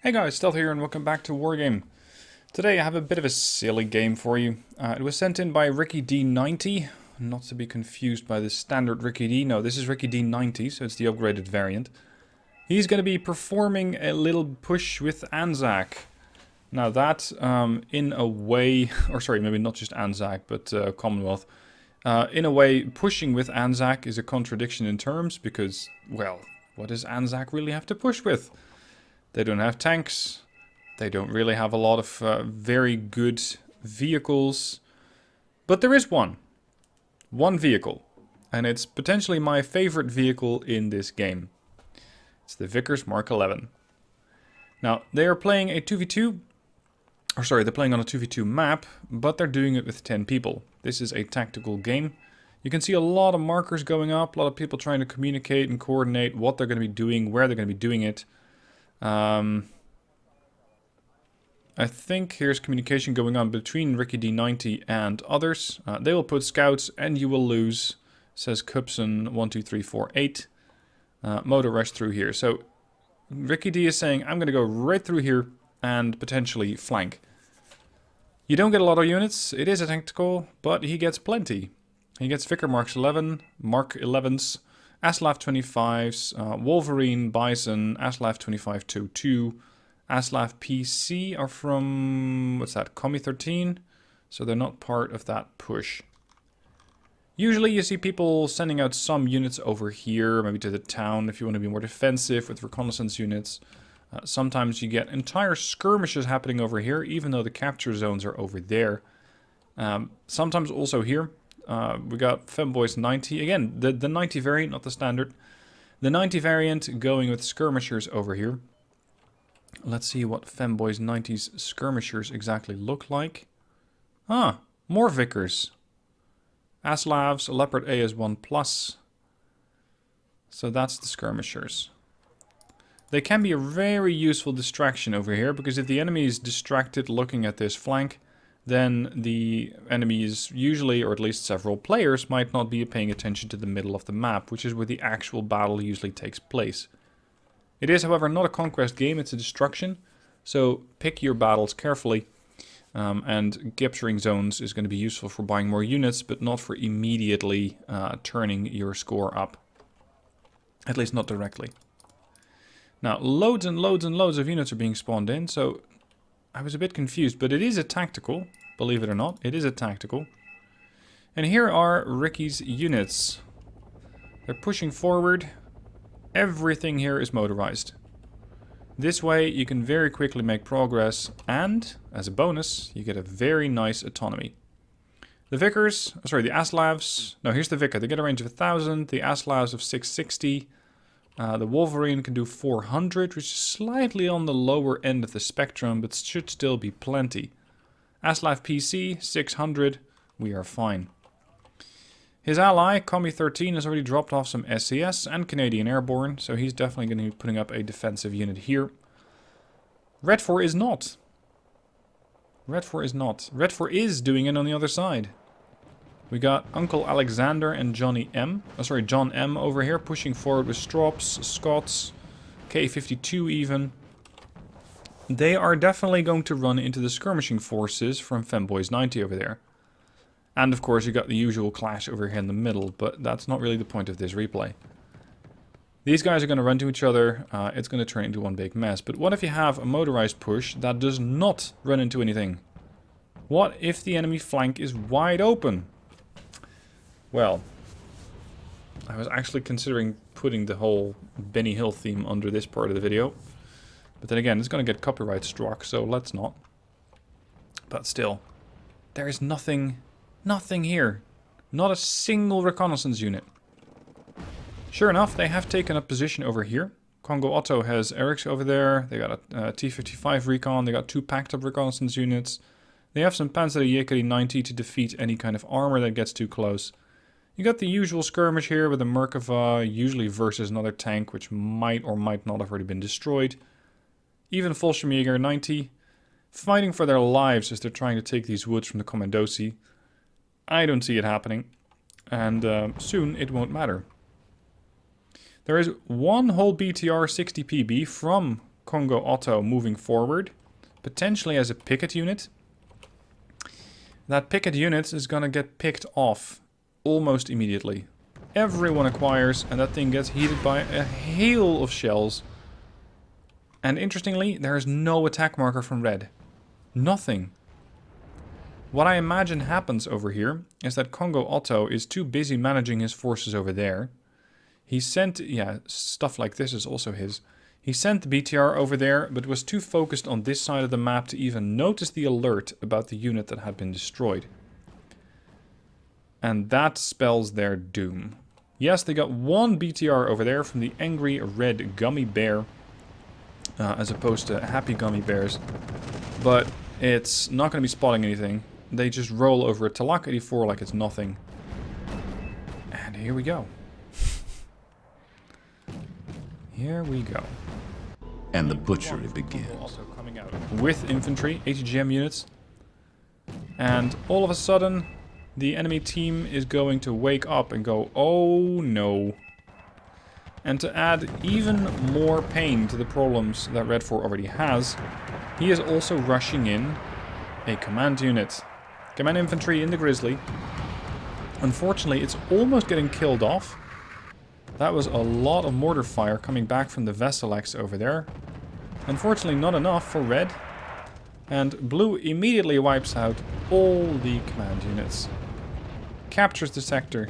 Hey guys, Stealth here and welcome back to Wargame. Today I have a bit of a silly game for you. It was sent in by Ricky D90, not to be confused by the standard Ricky D. No, this is Ricky D90, so it's the upgraded variant. He's going to be performing a little push with Anzac. Now that, in a way, or sorry, maybe not just Anzac, but Commonwealth. In a way, pushing with Anzac is a contradiction in terms because, well, what does Anzac really have to push with? They don't have tanks. They don't really have a lot of very good vehicles. But there is one. One vehicle. And it's potentially my favorite vehicle in this game. It's the Vickers Mark 11. Now, they are playing a 2v2. Or sorry, they're playing on a 2v2 map, but they're doing it with 10 people. This is a tactical game. You can see a lot of markers going up. A lot of people trying to communicate and coordinate what they're going to be doing, where they're going to be doing it. I think here's communication going on between Ricky D90 and others. They will put scouts and you will lose, says Cupson12348. Motorized through here. So Ricky D is saying, I'm going to go right through here and potentially flank. You don't get a lot of units. It is a tactical, but he gets plenty. He gets Vicker Mark 11s. Aslav 25s, Wolverine, Bison, Aslav 25-2, Aslav PC are from, what's that, Commie 13? So they're not part of that push. Usually you see people sending out some units over here, maybe to the town if you want to be more defensive with reconnaissance units. Sometimes you get entire skirmishes happening over here, even though the capture zones are over there. Sometimes also here. We got Femboys 90. Again, the 90 variant, not the standard. The 90 variant going with skirmishers over here. Let's see what Femboys 90's skirmishers exactly look like. Ah, more Vickers. Aslavs, Leopard A is 1+. So that's the skirmishers. They can be a very useful distraction over here, because if the enemy is distracted looking at this flank, then the enemies usually, or at least several players, might not be paying attention to the middle of the map, which is where the actual battle usually takes place. It is, however, not a conquest game, it's a destruction, so pick your battles carefully, and capturing zones is going to be useful for buying more units, but not for immediately turning your score up. At least not directly. Now, loads and loads and loads of units are being spawned in, so I was a bit confused, but it is a tactical, believe it or not, it is a tactical. And here are Ricky's units. They're pushing forward. Everything here is motorized. This way you can very quickly make progress, and, as a bonus, you get a very nice autonomy. The Vickers, sorry, the Aslavs, no, here's the Vicar, they get a range of 1000, the Aslavs of 660. The Wolverine can do 400, which is slightly on the lower end of the spectrum, but should still be plenty. Aslav PC, 600, we are fine. His ally, Commie 13, has already dropped off some SCS and Canadian Airborne, so he's definitely going to be putting up a defensive unit here. Red 4 is not. Red 4 is not. Red 4 is doing it on the other side. We got Uncle Alexander and John M over here, pushing forward with Strops, Scots, K52 even. They are definitely going to run into the skirmishing forces from Femboys 90 over there. And of course you got the usual clash over here in the middle, but that's not really the point of this replay. These guys are going to run to each other, it's going to turn into one big mess. But what if you have a motorized push that does not run into anything? What if the enemy flank is wide open? Well, I was actually considering putting the whole Benny Hill theme under this part of the video. But then again, it's going to get copyright struck, so let's not. But still, there is nothing here. Not a single reconnaissance unit. Sure enough, they have taken a position over here. Congo Otto has Erics over there. They got a T-55 recon. They got 2 packed up reconnaissance units. They have some Panzer Jäger 90 to defeat any kind of armor that gets too close. You got the usual skirmish here with a Merkava, usually versus another tank, which might or might not have already been destroyed. Even Volschemjäger 90, fighting for their lives as they're trying to take these woods from the Commandosi. I don't see it happening, and soon it won't matter. There is one whole BTR 60 PB from Congo Otto moving forward, potentially as a picket unit. That picket unit is going to get picked off almost immediately. Everyone acquires, and that thing gets heated by a hail of shells. And interestingly, there is no attack marker from red. Nothing. What I imagine happens over here is that Congo Otto is too busy managing his forces over there. He sent, yeah, stuff like this is also his. He sent the BTR over there, but was too focused on this side of the map to even notice the alert about the unit that had been destroyed. And that spells their doom. Yes, they got one BTR over there from the angry red gummy bear, as opposed to happy gummy bears. But it's not going to be spotting anything. They just roll over a Talak 84 like it's nothing. And here we go. Here we go. And the butchery begins. Also coming out with infantry, ATGM units. And all of a sudden, the enemy team is going to wake up and go, oh no. And to add even more pain to the problems that Red 4 already has, he is also rushing in a command unit. Command infantry in the Grizzly. Unfortunately, it's almost getting killed off. That was a lot of mortar fire coming back from the Veselex over there. Unfortunately, not enough for red. And blue immediately wipes out all the command units. Captures the sector.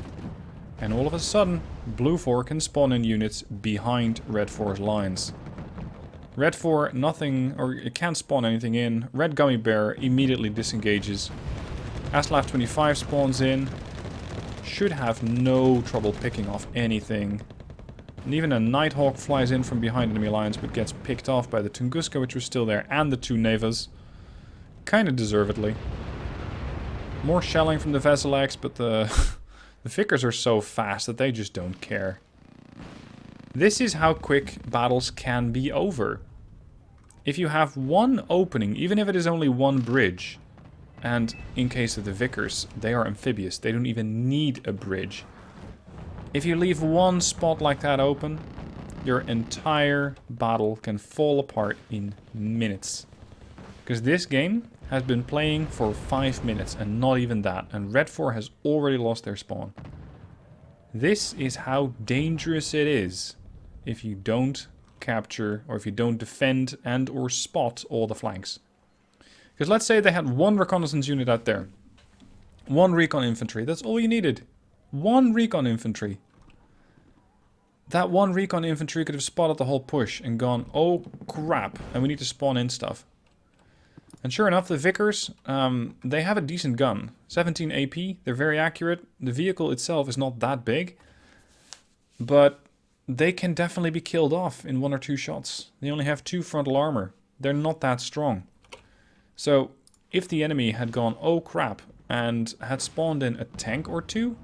And all of a sudden, blue 4 can spawn in units behind red 4's lines. Red 4, nothing, or it can't spawn anything in. Red Gummy Bear immediately disengages. Aslav 25 spawns in. Should have no trouble picking off anything. And even a Nighthawk flies in from behind enemy lines, but gets picked off by the Tunguska, which was still there, and the two Nevas. Kind of deservedly. More shelling from the Veselex, but the Vickers are so fast that they just don't care. This is how quick battles can be over. If you have one opening, even if it is only one bridge, and in case of the Vickers, they are amphibious. They don't even need a bridge. If you leave one spot like that open, your entire battle can fall apart in minutes. Because this game has been playing for 5 minutes and not even that. And Red 4 has already lost their spawn. This is how dangerous it is if you don't capture or if you don't defend and or spot all the flanks. Because let's say they had one reconnaissance unit out there. One recon infantry. That's all you needed. One recon infantry. That one recon infantry could have spotted the whole push and gone, oh crap, and we need to spawn in stuff. And sure enough, the Vickers, they have a decent gun. 17 AP, they're very accurate. The vehicle itself is not that big. But they can definitely be killed off in 1 or 2 shots. They only have 2 frontal armor. They're not that strong. So, if the enemy had gone, oh crap, and had spawned in a tank or 2,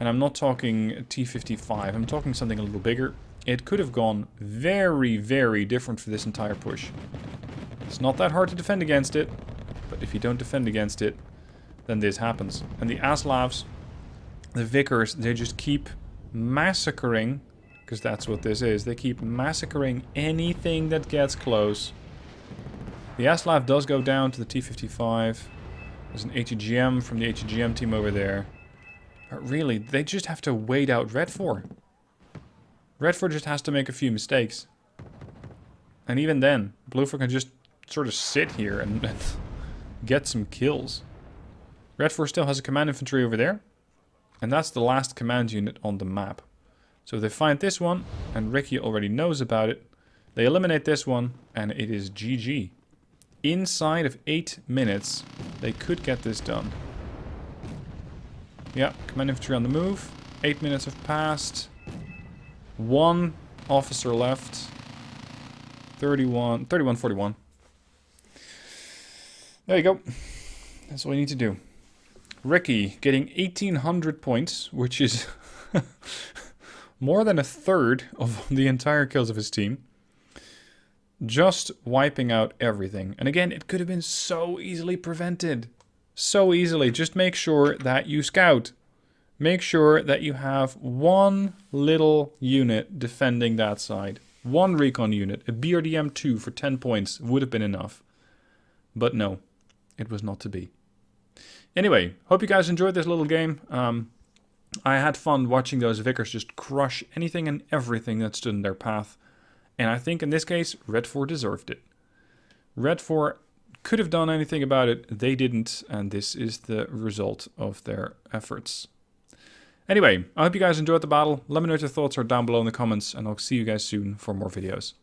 and I'm not talking T-55, I'm talking something a little bigger, it could have gone very, very different for this entire push. It's not that hard to defend against it, but if you don't defend against it, then this happens. And the Aslavs, the Vickers, they just keep massacring, because that's what this is, they keep massacring anything that gets close. The Aslav does go down to the T-55. There's an ATGM from the ATGM team over there. But really, they just have to wait out Red 4. Red 4 just has to make a few mistakes. And even then, Blue 4 can just sort of sit here and get some kills. Red 4 still has a command infantry over there. And that's the last command unit on the map. So if they find this one, and Ricky already knows about it, they eliminate this one, and it is GG. Inside of 8 minutes, they could get this done. Yeah, command infantry on the move. 8 minutes have passed. 1 officer left. 31-41. There you go. That's all you need to do. Ricky getting 1800 points, which is more than a third of the entire kills of his team. Just wiping out everything. And again, it could have been so easily prevented. So easily. Just make sure that you scout. Make sure that you have one little unit defending that side. One recon unit, a BRDM 2 for 10 points would have been enough. But no, it was not to be. Anyway, hope you guys enjoyed this little game. I had fun watching those Vickers just crush anything and everything that stood in their path. And I think in this case, Red 4 deserved it. Red 4 could have done anything about it. They didn't, and this is the result of their efforts. Anyway, I hope you guys enjoyed the battle. Let me know what your thoughts are down below in the comments, and I'll see you guys soon for more videos.